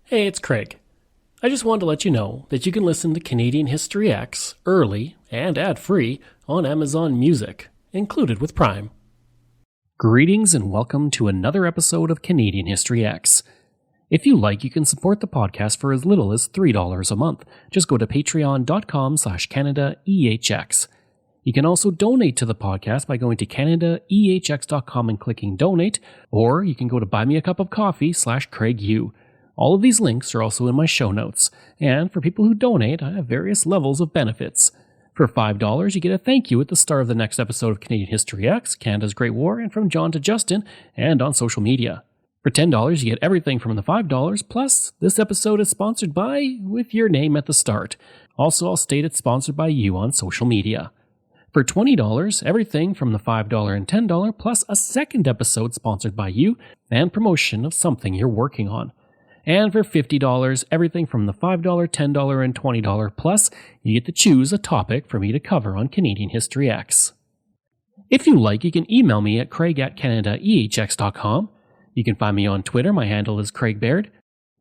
Hey, it's Craig. I just wanted to let you know that you can listen to Canadian History X early and ad-free on Amazon Music, included with Prime. Greetings and welcome to another episode of Canadian History X. If you like, you can support the podcast for as little as $3 a month. Just go to patreon.com/CanadaEHX. You can also donate to the podcast by going to CanadaEHX.com and clicking donate, or you can go to buymeacupofcoffee/CraigU. All of these links are also in my show notes, and for people who donate, I have various levels of benefits. For $5, you get a thank you at the start of the next episode of Canadian History X, Canada's Great War, and from John to Justin, and on social media. For $10, you get everything from the $5, plus this episode is sponsored by, with your name at the start. Also, I'll state it's sponsored by you on social media. For $20, everything from the $5 and $10, plus a second episode sponsored by you, and promotion of something you're working on. And for $50, everything from the $5, $10, and $20 plus, you get to choose a topic for me to cover on Canadian History X. If you like, you can email me at craig@CanadaEHX.com. You can find me on Twitter. My handle is Craig Baird,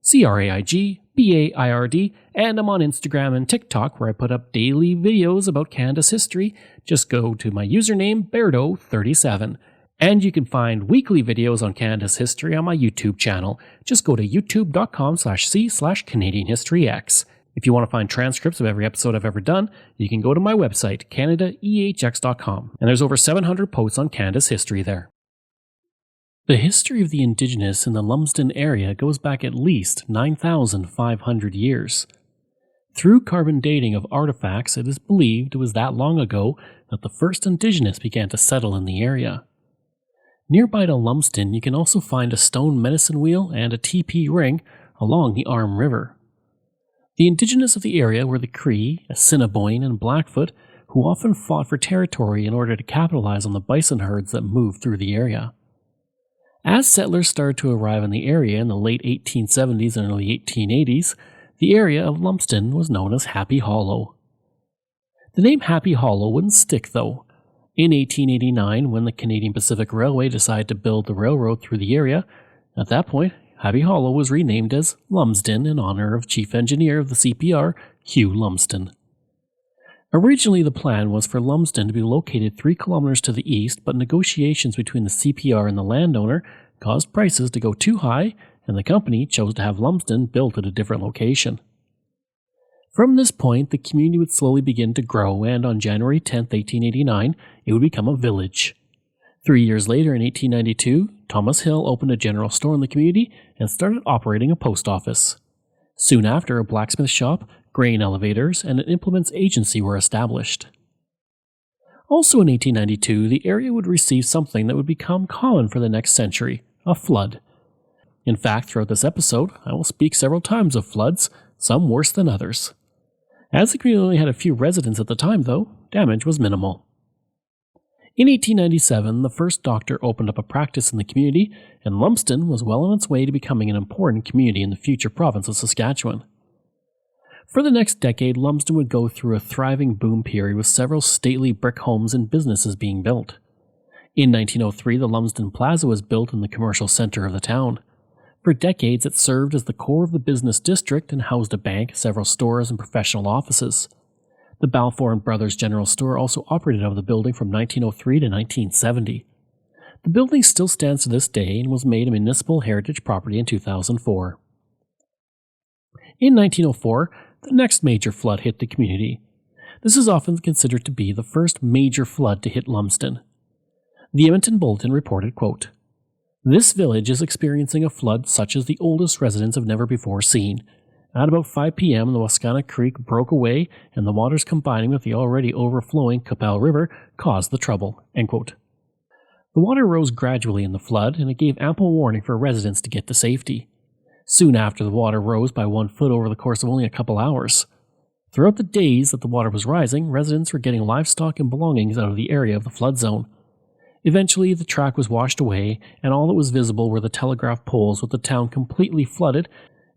CraigBaird, and I'm on Instagram and TikTok where I put up daily videos about Canada's history. Just go to my username, Bairdo37. And you can find weekly videos on Canada's history on my YouTube channel. Just go to youtube.com/c/CanadianHistoryX. If you want to find transcripts of every episode I've ever done, you can go to my website, CanadaEHX.com. And there's over 700 posts on Canada's history there. The history of the Indigenous in the Lumsden area goes back at least 9,500 years. Through carbon dating of artifacts, it is believed it was that long ago that the first Indigenous began to settle in the area. Nearby to Lumsden, you can also find a stone medicine wheel and a TP ring along the Arm River. The Indigenous of the area were the Cree, Assiniboine, and Blackfoot, who often fought for territory in order to capitalize on the bison herds that moved through the area. As settlers started to arrive in the area in the late 1870s and early 1880s, the area of Lumsden was known as Happy Hollow. The name Happy Hollow wouldn't stick, though. In 1889, when the Canadian Pacific Railway decided to build the railroad through the area, at that point, Happy Hollow was renamed as Lumsden in honor of Chief Engineer of the CPR, Hugh Lumsden. Originally, the plan was for Lumsden to be located 3 kilometers to the east, but negotiations between the CPR and the landowner caused prices to go too high, and the company chose to have Lumsden built at a different location. From this point, the community would slowly begin to grow, and on January 10, 1889, it would become a village. 3 years later, in 1892, Thomas Hill opened a general store in the community and started operating a post office. Soon after, a blacksmith shop, grain elevators, and an implements agency were established. Also in 1892, the area would receive something that would become common for the next century, a flood. In fact, throughout this episode, I will speak several times of floods, some worse than others. As the community only had a few residents at the time, though, damage was minimal. In 1897, the first doctor opened up a practice in the community, and Lumsden was well on its way to becoming an important community in the future province of Saskatchewan. For the next decade, Lumsden would go through a thriving boom period with several stately brick homes and businesses being built. In 1903, the Lumsden Plaza was built in the commercial center of the town. For decades, it served as the core of the business district and housed a bank, several stores, and professional offices. The Balfour and Brothers General Store also operated out of the building from 1903 to 1970. The building still stands to this day and was made a municipal heritage property in 2004. In 1904, the next major flood hit the community. This is often considered to be the first major flood to hit Lumsden. The Edmonton Bulletin reported, quote, "This village is experiencing a flood such as the oldest residents have never before seen. At about 5 p.m., the Wascana Creek broke away, and the waters combining with the already overflowing Qu'Appelle River caused the trouble." End quote. The water rose gradually in the flood, and it gave ample warning for residents to get to safety. Soon after, the water rose by 1 foot over the course of only a couple hours. Throughout the days that the water was rising, residents were getting livestock and belongings out of the area of the flood zone. Eventually, the track was washed away, and all that was visible were the telegraph poles with the town completely flooded,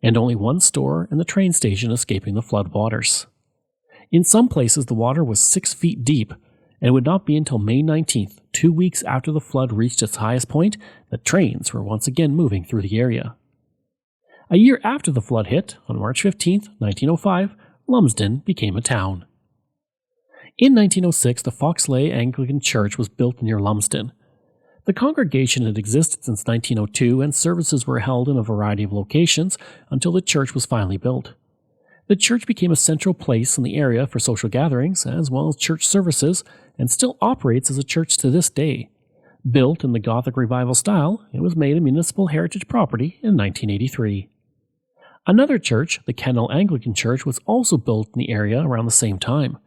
and only one store and the train station escaping the flood waters. In some places, the water was 6 feet deep, and it would not be until May 19th, 2 weeks after the flood reached its highest point, that trains were once again moving through the area. A year after the flood hit, on March 15, 1905, Lumsden became a town. In 1906, the Foxley Anglican Church was built near Lumsden. The congregation had existed since 1902, and services were held in a variety of locations until the church was finally built. The church became a central place in the area for social gatherings as well as church services, and still operates as a church to this day. Built in the Gothic Revival style, it was made a municipal heritage property in 1983. Another church, the Kennel Anglican Church, was also built in the area around the same time.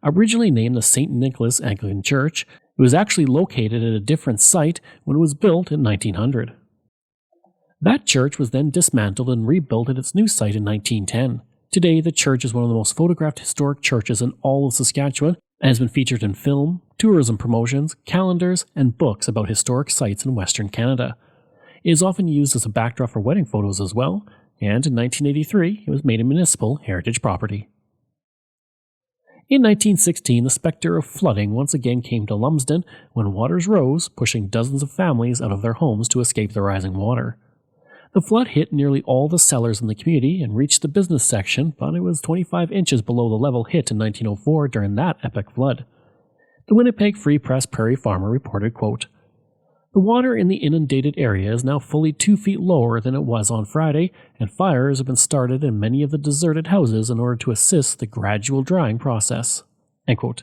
Originally named the St. Nicholas Anglican Church, it was actually located at a different site when it was built in 1900. That church was then dismantled and rebuilt at its new site in 1910. Today, the church is one of the most photographed historic churches in all of Saskatchewan and has been featured in film, tourism promotions, calendars, and books about historic sites in Western Canada. It is often used as a backdrop for wedding photos as well, and in 1983, it was made a municipal heritage property. In 1916, the specter of flooding once again came to Lumsden when waters rose, pushing dozens of families out of their homes to escape the rising water. The flood hit nearly all the cellars in the community and reached the business section, but it was 25 inches below the level hit in 1904 during that epic flood. The Winnipeg Free Press Prairie Farmer reported, quote, "The water in the inundated area is now fully 2 feet lower than it was on Friday, and fires have been started in many of the deserted houses in order to assist the gradual drying process." End quote.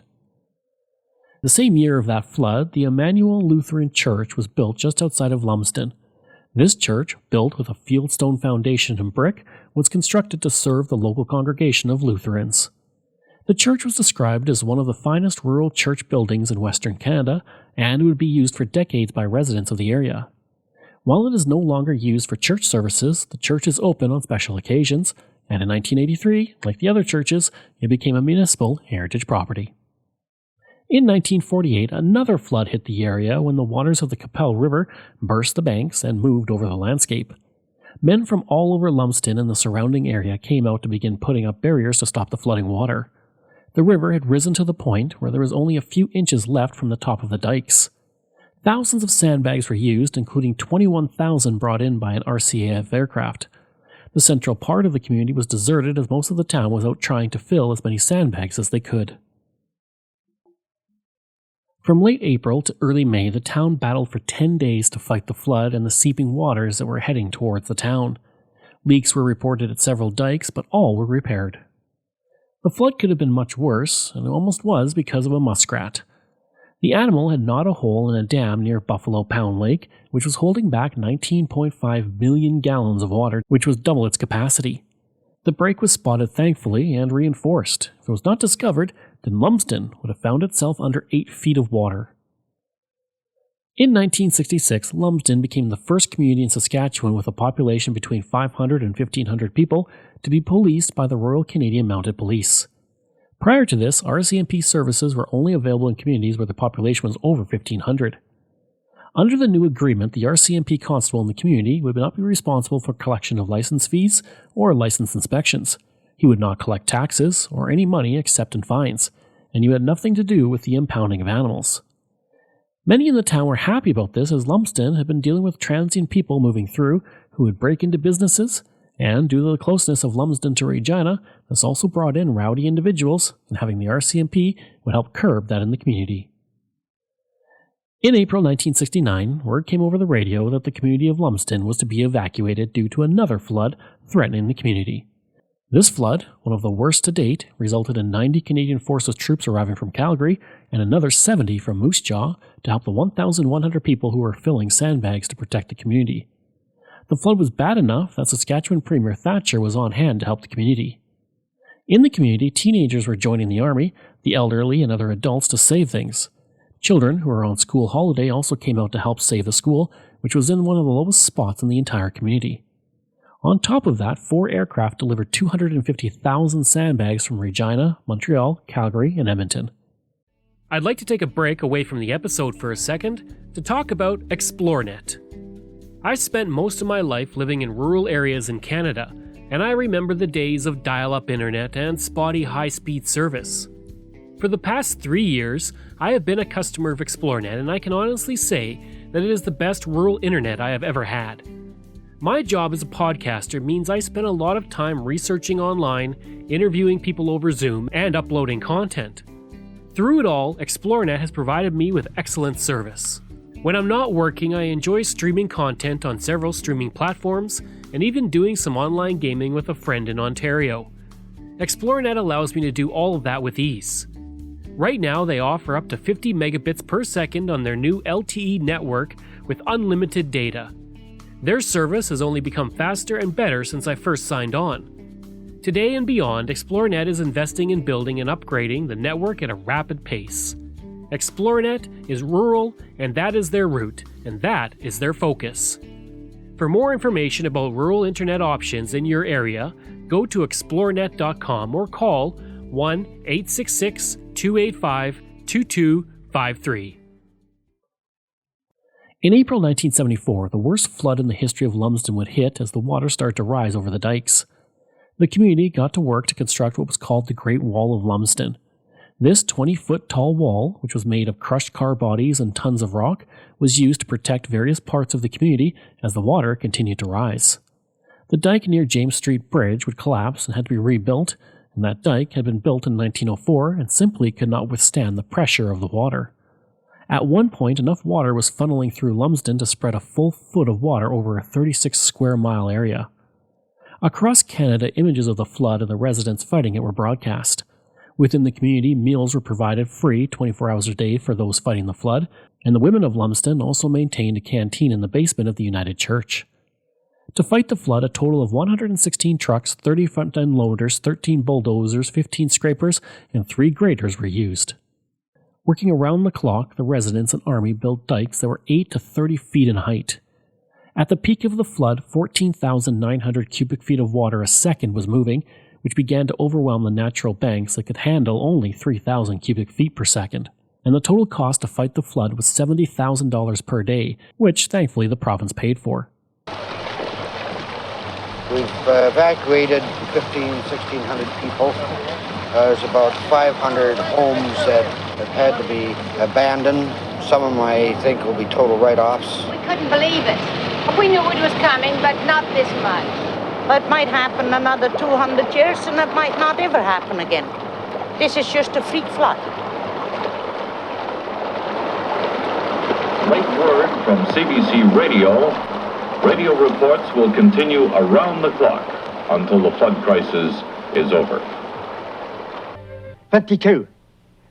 The same year of that flood, the Emmanuel Lutheran Church was built just outside of Lumsden. This church, built with a fieldstone foundation and brick, was constructed to serve the local congregation of Lutherans. The church was described as one of the finest rural church buildings in Western Canada, and it would be used for decades by residents of the area. While it is no longer used for church services, the church is open on special occasions, and in 1983, like the other churches, it became a municipal heritage property. In 1948, another flood hit the area when the waters of the Qu'Appelle River burst the banks and moved over the landscape. Men from all over Lumsden and the surrounding area came out to begin putting up barriers to stop the flooding water. The river had risen to the point where there was only a few inches left from the top of the dikes. Thousands of sandbags were used, including 21,000 brought in by an RCAF aircraft. The central part of the community was deserted as most of the town was out trying to fill as many sandbags as they could. From late April to early May, the town battled for 10 days to fight the flood and the seeping waters that were heading towards the town. Leaks were reported at several dikes, but all were repaired. The flood could have been much worse, and it almost was because of a muskrat. The animal had gnawed a hole in a dam near Buffalo Pound Lake, which was holding back 19.5 million gallons of water, which was double its capacity. The break was spotted thankfully and reinforced. If it was not discovered, then Lumsden would have found itself under 8 feet of water. In 1966, Lumsden became the first community in Saskatchewan with a population between 500 and 1,500 people to be policed by the Royal Canadian Mounted Police. Prior to this, RCMP services were only available in communities where the population was over 1,500. Under the new agreement, the RCMP constable in the community would not be responsible for collection of license fees or license inspections. He would not collect taxes or any money except in fines, and he had nothing to do with the impounding of animals. Many in the town were happy about this, as Lumsden had been dealing with transient people moving through who would break into businesses, and due to the closeness of Lumsden to Regina, this also brought in rowdy individuals, and having the RCMP would help curb that in the community. In April 1969, word came over the radio that the community of Lumsden was to be evacuated due to another flood threatening the community. This flood, one of the worst to date, resulted in 90 Canadian Forces troops arriving from Calgary and another 70 from Moose Jaw to help the 1,100 people who were filling sandbags to protect the community. The flood was bad enough that Saskatchewan Premier Thatcher was on hand to help the community. In the community, teenagers were joining the army, the elderly and other adults to save things. Children who were on school holiday also came out to help save the school, which was in one of the lowest spots in the entire community. On top of that, 4 aircraft delivered 250,000 sandbags from Regina, Montreal, Calgary, and Edmonton. I'd like to take a break away from the episode for a second to talk about ExploreNet. I spent most of my life living in rural areas in Canada, and I remember the days of dial-up internet and spotty high-speed service. For the past 3 years, I have been a customer of ExploreNet, and I can honestly say that it is the best rural internet I have ever had. My job as a podcaster means I spend a lot of time researching online, interviewing people over Zoom, and uploading content. Through it all, ExploreNet has provided me with excellent service. When I'm not working, I enjoy streaming content on several streaming platforms, and even doing some online gaming with a friend in Ontario. ExploreNet allows me to do all of that with ease. Right now, they offer up to 50 megabits per second on their new LTE network with unlimited data. Their service has only become faster and better since I first signed on. Today and beyond, ExploreNet is investing in building and upgrading the network at a rapid pace. ExploreNet is rural, and that is their route, and that is their focus. For more information about rural internet options in your area, go to explorenet.com or call 1-866-285-2253. In April 1974, the worst flood in the history of Lumsden would hit as the water started to rise over the dikes. The community got to work to construct what was called the Great Wall of Lumsden. This 20-foot tall wall, which was made of crushed car bodies and tons of rock, was used to protect various parts of the community as the water continued to rise. The dike near James Street Bridge would collapse and had to be rebuilt, and that dike had been built in 1904 and simply could not withstand the pressure of the water. At one point, enough water was funneling through Lumsden to spread a full foot of water over a 36 square mile area. Across Canada, images of the flood and the residents fighting it were broadcast. Within the community, meals were provided free 24 hours a day for those fighting the flood, and the women of Lumsden also maintained a canteen in the basement of the United Church. To fight the flood, a total of 116 trucks, 30 front-end loaders, 13 bulldozers, 15 scrapers, and 3 graders were used. Working around the clock, the residents and army built dikes that were 8 to 30 feet in height. At the peak of the flood, 14,900 cubic feet of water a second was moving, which began to overwhelm the natural banks that could handle only 3,000 cubic feet per second. And the total cost to fight the flood was $70,000 per day, which thankfully the province paid for. We've evacuated 1,600 people. There's about 500 homes that have had to be abandoned. Some of them, I think, will be total write-offs. We couldn't believe it. We knew it was coming, but not this much. It might happen another 200 years, and it might not ever happen again. This is just a freak flood. Late word from CBC Radio. Radio reports will continue around the clock until the flood crisis is over. 52,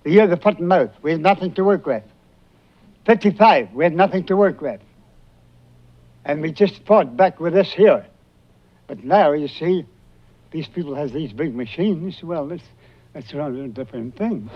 the year the foot and mouth, we had nothing to work with. 55, we had nothing to work with. And we just fought back with this here. But now, you see, these people has these big machines. Well, that's rather a different thing.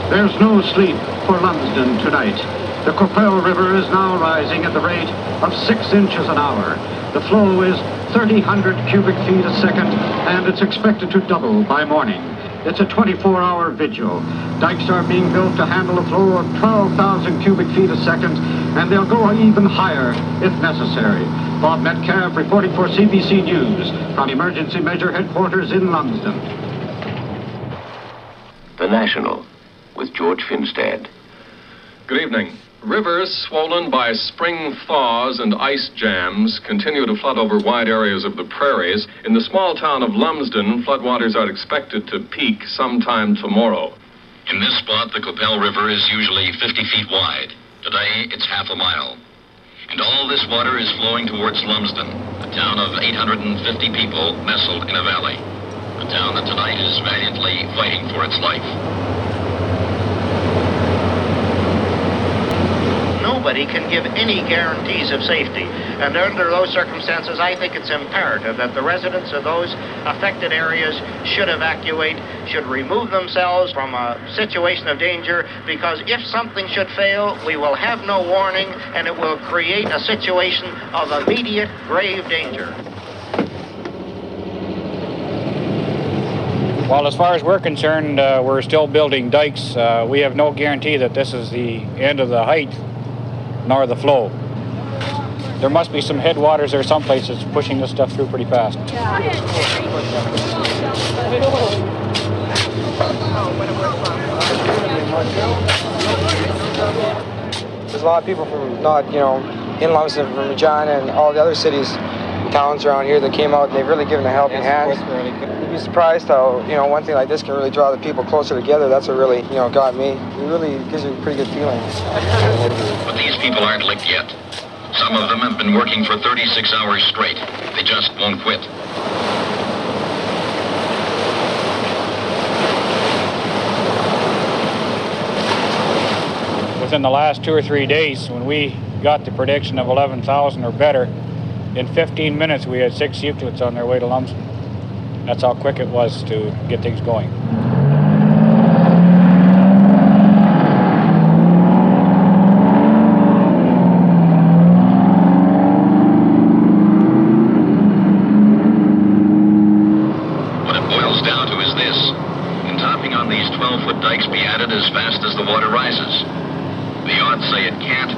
There's no sleep for Lumsden tonight. The Coupelle River is now rising at the rate of 6 inches an hour. The flow is 3,000 cubic feet a second, and it's expected to double by morning. It's a 24-hour vigil. Dikes are being built to handle a flow of 12,000 cubic feet a second, and they'll go even higher if necessary. Bob Metcalf reporting for CBC News from Emergency Measure Headquarters in Lumsden. The National, with George Finstad. Good evening. Rivers swollen by spring thaws and ice jams continue to flood over wide areas of the prairies. In the small town of Lumsden, floodwaters are expected to peak sometime tomorrow. In this spot, the Coupelle River is usually 50 feet wide. Today, it's half a mile. And all this water is flowing towards Lumsden, a town of 850 people nestled in a valley. A town that tonight is valiantly fighting for its life. Nobody can give any guarantees of safety. And under those circumstances, I think it's imperative that the residents of those affected areas should evacuate, should remove themselves from a situation of danger, because if something should fail, we will have no warning, and it will create a situation of immediate grave danger. Well, as far as we're concerned, we're still building dikes. We have no guarantee that this is the end of the height nor the flow. There must be some headwaters or someplace that's pushing this stuff through pretty fast. There's a lot of people from not, in Lumsden, from Regina, and all the other cities, towns around here that came out, and they've really given a helping hand. You'd be surprised how, one thing like this can really draw the people closer together. That's what really, got me. It really gives you a pretty good feeling. But these people aren't licked yet. Some of them have been working for 36 hours straight. They just won't quit. Within the last 2 or 3 days, when we got the prediction of 11,000 or better, in 15 minutes we had 6 U-Toots on their way to Lumsden. That's how quick it was to get things going. What it boils down to is this. Can topping on these 12-foot dikes be added as fast as the water rises? The odds say it can't.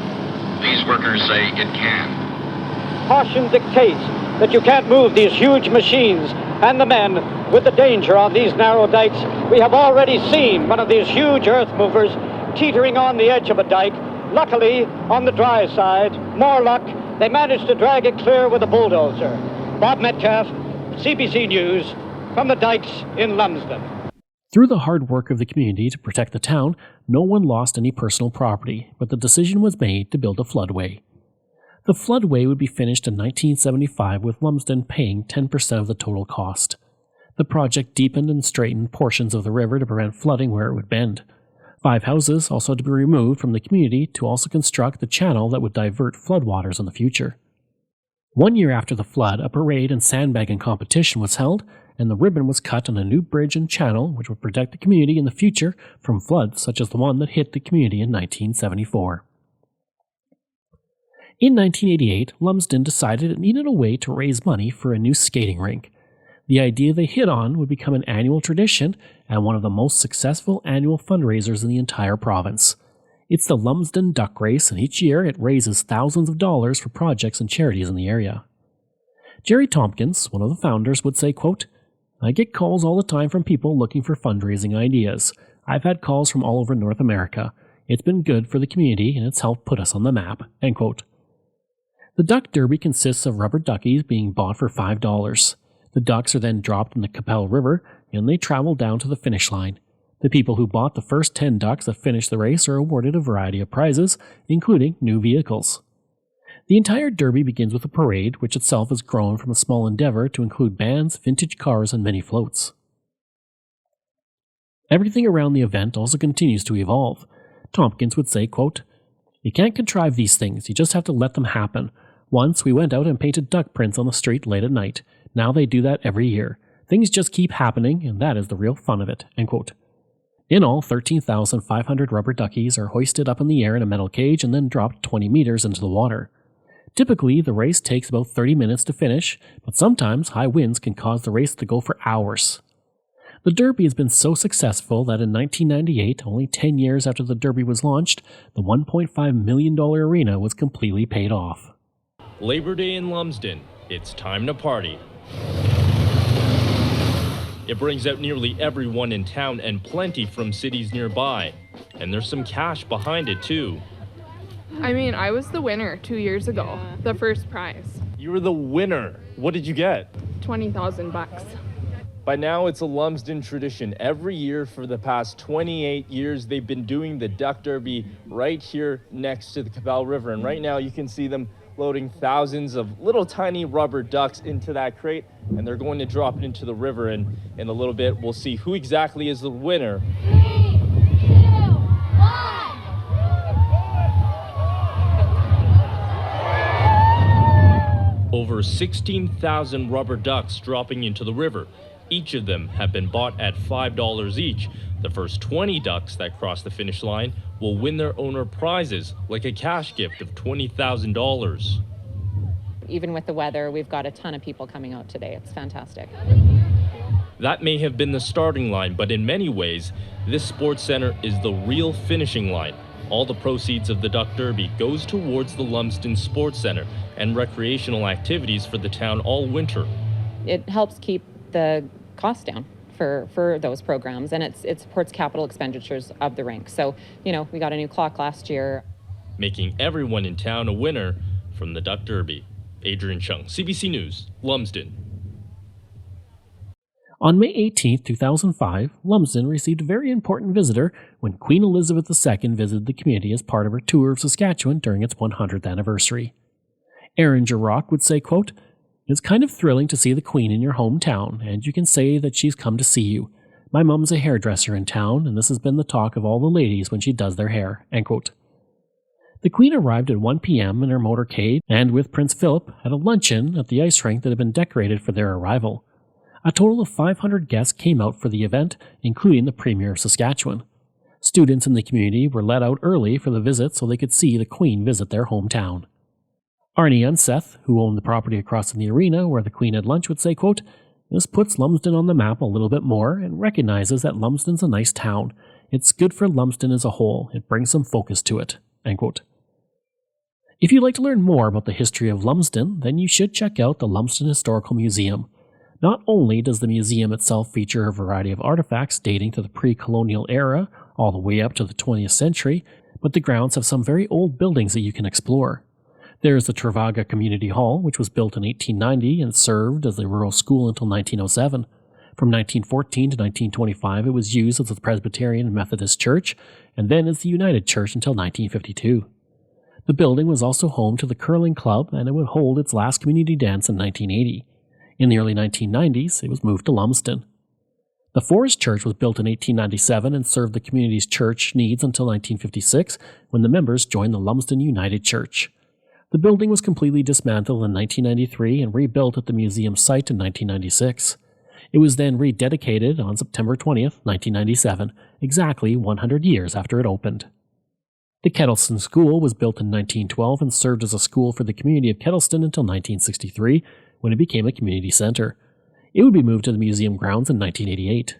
These workers say it can. Caution dictates that you can't move these huge machines and the men with the danger on these narrow dikes. We have already seen one of these huge earth movers teetering on the edge of a dike. Luckily, on the dry side, more luck, they managed to drag it clear with a bulldozer. Bob Metcalf, CBC News, from the dikes in Lumsden. Through the hard work of the community to protect the town, no one lost any personal property, but the decision was made to build a floodway. The floodway would be finished in 1975, with Lumsden paying 10% of the total cost. The project deepened and straightened portions of the river to prevent flooding where it would bend. 5 houses also had to be removed from the community to also construct the channel that would divert floodwaters in the future. 1 year after the flood, a parade and sandbagging competition was held, and the ribbon was cut on a new bridge and channel which would protect the community in the future from floods such as the one that hit the community in 1974. In 1988, Lumsden decided it needed a way to raise money for a new skating rink. The idea they hit on would become an annual tradition and one of the most successful annual fundraisers in the entire province. It's the Lumsden Duck Race, and each year it raises thousands of dollars for projects and charities in the area. Jerry Tompkins, one of the founders, would say, quote, "I get calls all the time from people looking for fundraising ideas. I've had calls from all over North America. It's been good for the community and it's helped put us on the map." End quote. The Duck Derby consists of rubber duckies being bought for $5. The ducks are then dropped in the Qu'Appelle River and they travel down to the finish line. The people who bought the first 10 ducks that finish the race are awarded a variety of prizes, including new vehicles. The entire derby begins with a parade, which itself has grown from a small endeavor to include bands, vintage cars, and many floats. Everything around the event also continues to evolve. Tompkins would say, quote, "You can't contrive these things, you just have to let them happen. Once we went out and painted duck prints on the street late at night. Now they do that every year. Things just keep happening, and that is the real fun of it." End quote. In all, 13,500 rubber duckies are hoisted up in the air in a metal cage and then dropped 20 meters into the water. Typically, the race takes about 30 minutes to finish, but sometimes high winds can cause the race to go for hours. The Derby has been so successful that in 1998, only 10 years after the Derby was launched, the $1.5 million arena was completely paid off. Labor Day in Lumsden. It's time to party. It brings out nearly everyone in town and plenty from cities nearby. And there's some cash behind it too. I mean, I was the winner 2 years ago, the first prize. You were the winner. What did you get? $20,000. By now, it's a Lumsden tradition. Every year for the past 28 years, they've been doing the Duck Derby right here next to the Qu'Appelle River. And right now, you can see them loading thousands of little tiny rubber ducks into that crate, and they're going to drop it into the river. And in a little bit, we'll see who exactly is the winner. 3, 2, 1. Over 16,000 rubber ducks dropping into the river. Each of them have been bought at $5 each. The first 20 ducks that cross the finish line will win their owner prizes, like a cash gift of $20,000. Even with the weather, we've got a ton of people coming out today. It's fantastic. That may have been the starting line, but in many ways, this sports center is the real finishing line. All the proceeds of the Duck Derby goes towards the Lumsden Sports Center and recreational activities for the town all winter. It helps keep the cost down for those programs, and it supports capital expenditures of the rink. So, we got a new clock last year. Making everyone in town a winner from the Duck Derby. Adrian Chung, CBC News, Lumsden. On May 18, 2005, Lumsden received a very important visitor when Queen Elizabeth II visited the community as part of her tour of Saskatchewan during its 100th anniversary. Aaron Girock would say, quote, "It's kind of thrilling to see the Queen in your hometown, and you can say that she's come to see you. My mum's a hairdresser in town, and this has been the talk of all the ladies when she does their hair." End quote. The Queen arrived at 1 p.m. in her motorcade and with Prince Philip at a luncheon at the ice rink that had been decorated for their arrival. A total of 500 guests came out for the event, including the Premier of Saskatchewan. Students in the community were let out early for the visit so they could see the Queen visit their hometown. Arnie Unseth, who owned the property across from the arena where the Queen had lunch, would say, quote, "This puts Lumsden on the map a little bit more and recognizes that Lumsden's a nice town. It's good for Lumsden as a whole. It brings some focus to it." End quote. If you'd like to learn more about the history of Lumsden, then you should check out the Lumsden Historical Museum. Not only does the museum itself feature a variety of artifacts dating to the pre-colonial era all the way up to the 20th century, but the grounds have some very old buildings that you can explore. There is the Travaga Community Hall, which was built in 1890 and served as a rural school until 1907. From 1914 to 1925, it was used as the Presbyterian and Methodist Church, and then as the United Church until 1952. The building was also home to the Curling Club, and it would hold its last community dance in 1980. In the early 1990s, it was moved to Lumsden. The Forest Church was built in 1897 and served the community's church needs until 1956, when the members joined the Lumsden United Church. The building was completely dismantled in 1993 and rebuilt at the museum site in 1996. It was then rededicated on September 20th, 1997, exactly 100 years after it opened. The Kettleston School was built in 1912 and served as a school for the community of Kettleston until 1963, when it became a community center. It would be moved to the museum grounds in 1988.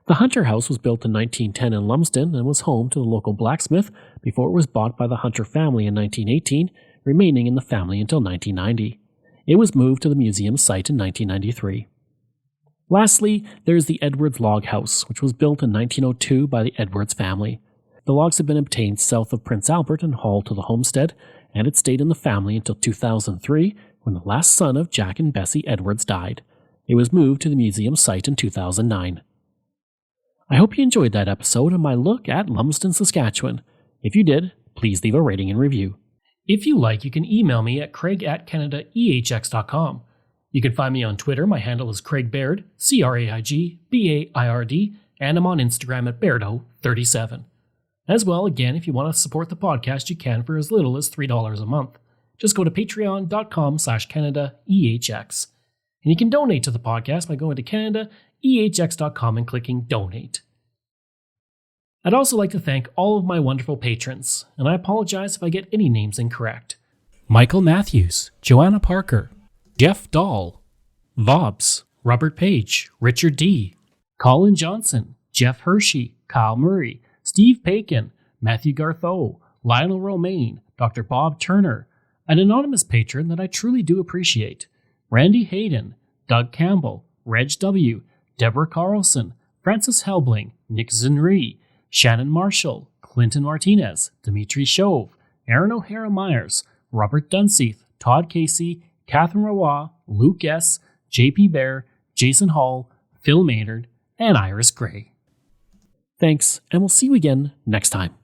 The Hunter House was built in 1910 in Lumsden and was home to the local blacksmith before it was bought by the Hunter family in 1918, remaining in the family until 1990. It was moved to the museum site in 1993. Lastly, there is the Edwards Log House, which was built in 1902 by the Edwards family. The logs had been obtained south of Prince Albert and hauled to the homestead, and it stayed in the family until 2003, when the last son of Jack and Bessie Edwards died. It was moved to the museum site in 2009. I hope you enjoyed that episode of my look at Lumsden, Saskatchewan. If you did, please leave a rating and review. If you like, you can email me at craig@canadaehx.com. You can find me on Twitter. My handle is Craig Baird, CraigBaird, and I'm on Instagram at Bairdo37. As well, again, if you want to support the podcast, you can for as little as $3 a month. Just go to patreon.com/CanadaEHX. And you can donate to the podcast by going to CanadaEHX.com and clicking Donate. I'd also like to thank all of my wonderful patrons, and I apologize if I get any names incorrect. Michael Matthews, Joanna Parker, Jeff Dahl, Vobs, Robert Page, Richard D., Colin Johnson, Jeff Hershey, Kyle Murray, Steve Pakin, Matthew Gartho, Lionel Romaine, Dr. Bob Turner, an anonymous patron that I truly do appreciate, Randy Hayden, Doug Campbell, Reg W., Deborah Carlson, Francis Helbling, Nick Zinri, Shannon Marshall, Clinton Martinez, Dimitri Shove, Aaron O'Hara Myers, Robert Dunseith, Todd Casey, Catherine Rawa, Luke S., JP Bear, Jason Hall, Phil Maynard, and Iris Gray. Thanks, and we'll see you again next time.